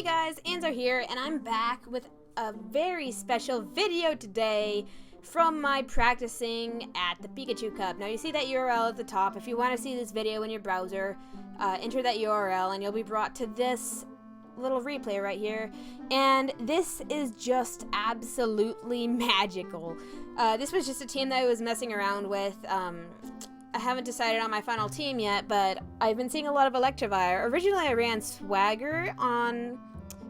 Hey guys, Anzo here, and I'm back with a very special video today from my practicing at the Pikachu Cup. Now you see that URL at the top. If you want to see this video in your browser, enter that URL and you'll be brought to this little replay right here. And this is just absolutely magical. This was just a team that I was messing around with. I haven't decided on my final team yet, but I've been seeing a lot of Electivire. Originally, I ran Swagger on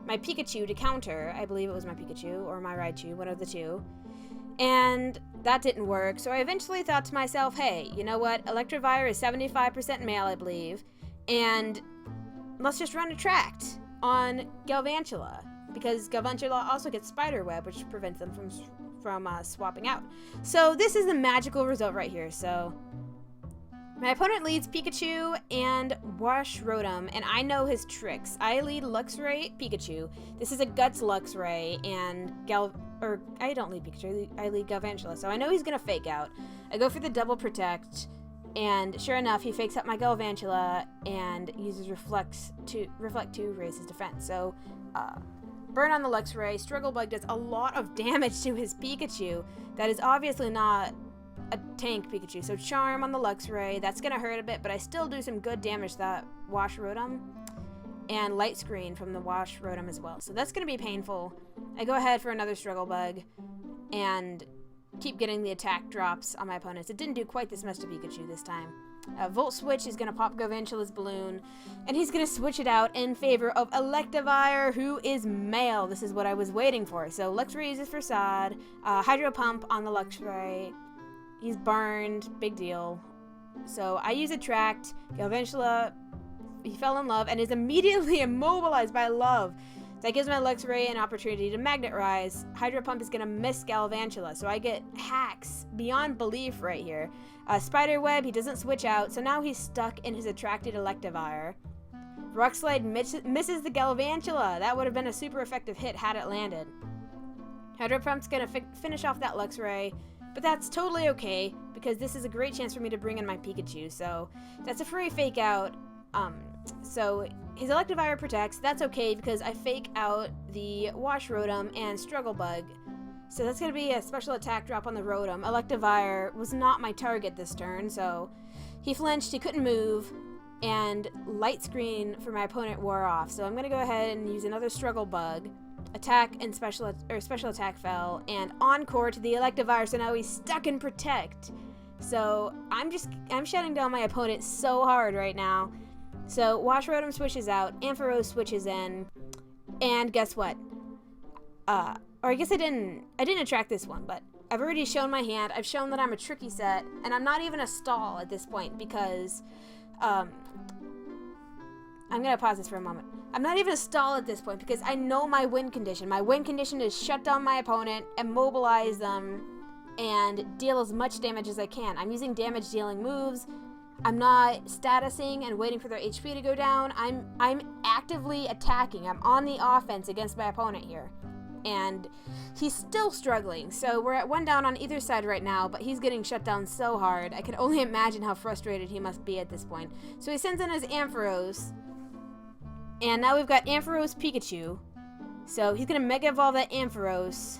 my Pikachu to counter. I believe it was my Pikachu or my Raichu, one of the two. And that didn't work, so I eventually thought to myself, hey, you know what? Electivire is 75% male, I believe, and let's just run Attract on Galvantula, because Galvantula also gets Spider Web, which prevents them from swapping out. So this is the magical result right here. So my opponent leads Pikachu and Wash Rotom, and I know his tricks. I lead Luxray, Pikachu. This is a Guts Luxray, and I don't lead Pikachu, I lead Galvantula, so I know he's gonna fake out. I go for the double protect, and sure enough, he fakes up my Galvantula and uses Reflect to raise his defense. So, burn on the Luxray. Struggle Bug does a lot of damage to his Pikachu. That is obviously not a tank Pikachu. So Charm on the Luxray, that's gonna hurt a bit, but I still do some good damage to that Wash Rotom, and Light Screen from the Wash Rotom as well. So that's gonna be painful. I go ahead for another Struggle Bug and keep getting the attack drops on my opponents. It didn't do quite this much to Pikachu this time. Volt Switch is gonna pop Galvantula's balloon, and he's gonna switch it out in favor of Electivire, who is male. This is what I was waiting for. So Luxray uses Facade, Hydro Pump on the Luxray. He's burned, big deal. So I use Attract. Galvantula, he fell in love and is immediately immobilized by love. That gives my Luxray an opportunity to Magnet Rise. Hydro Pump is gonna miss Galvantula, so I get hacks beyond belief right here. Spider Web, he doesn't switch out, so now he's stuck in his attracted Electivire. Rock Slide misses the Galvantula. That would have been a super effective hit had it landed. Hydro Pump's gonna finish off that Luxray. But that's totally okay, because this is a great chance for me to bring in my Pikachu, so that's a free fake out. So his Electivire protects. That's okay, because I fake out the Wash Rotom and Struggle Bug. So that's going to be a special attack drop on the Rotom. Electivire was not my target this turn, so he flinched, he couldn't move, and Light Screen for my opponent wore off. So I'm going to go ahead and use another Struggle Bug. Attack and special attack fell, and Encore to the Electivire, so now he's stuck in Protect. So I'm shutting down my opponent so hard right now. So Wash Rotom switches out, Ampharos switches in, and guess what? Or I guess I didn't attract this one, but I've already shown my hand. I've shown that I'm a tricky set, and I'm not even a stall at this point because I'm gonna pause this for a moment. I'm not even a stall at this point because I know my win condition. My win condition is shut down my opponent, immobilize them, and deal as much damage as I can. I'm using damage dealing moves. I'm not statusing and waiting for their HP to go down. I'm actively attacking. I'm on the offense against my opponent here. And he's still struggling. So we're at one down on either side right now, but he's getting shut down so hard. I can only imagine how frustrated he must be at this point. So he sends in his Ampharos. And now we've got Ampharos Pikachu. So he's going to Mega Evolve that Ampharos,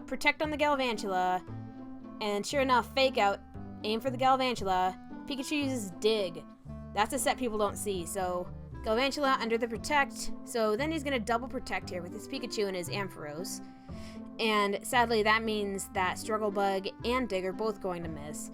Protect on the Galvantula, and sure enough, Fake Out, aim for the Galvantula. Pikachu uses Dig. That's a set people don't see. So Galvantula under the Protect. So then he's going to double Protect here with his Pikachu and his Ampharos. And sadly, that means that Struggle Bug and Dig are both going to miss.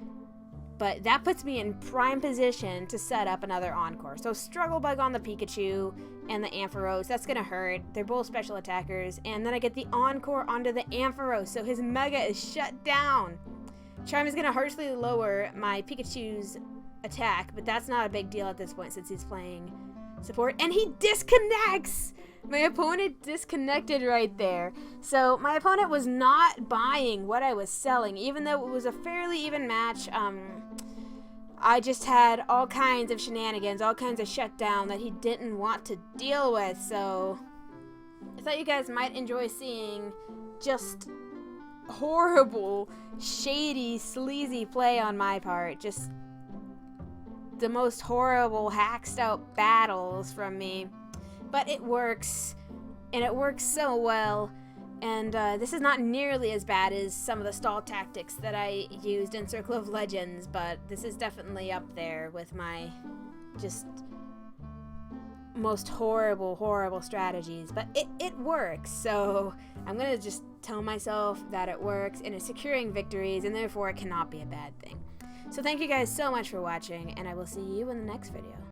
But that puts me in prime position to set up another Encore. So Struggle Bug on the Pikachu and the Ampharos, that's going to hurt. They're both special attackers. And then I get the Encore onto the Ampharos, so his Mega is shut down. Charm is going to harshly lower my Pikachu's attack, but that's not a big deal at this point since he's playing support. And he disconnects! My opponent disconnected right there. So my opponent was not buying what I was selling, even though it was a fairly even match. I just had all kinds of shenanigans, all kinds of shutdown that he didn't want to deal with. So I thought you guys might enjoy seeing just horrible, shady, sleazy play on my part. Just the most horrible, hacked out battles from me. but it works, and it works so well. And this is not nearly as bad as some of the stall tactics that I used in Circle of Legends, but this is definitely up there with my just most horrible strategies. But it works, so I'm gonna just tell myself that it works and it's securing victories, and therefore it cannot be a bad thing. So thank you guys so much for watching, and I will see you in the next video.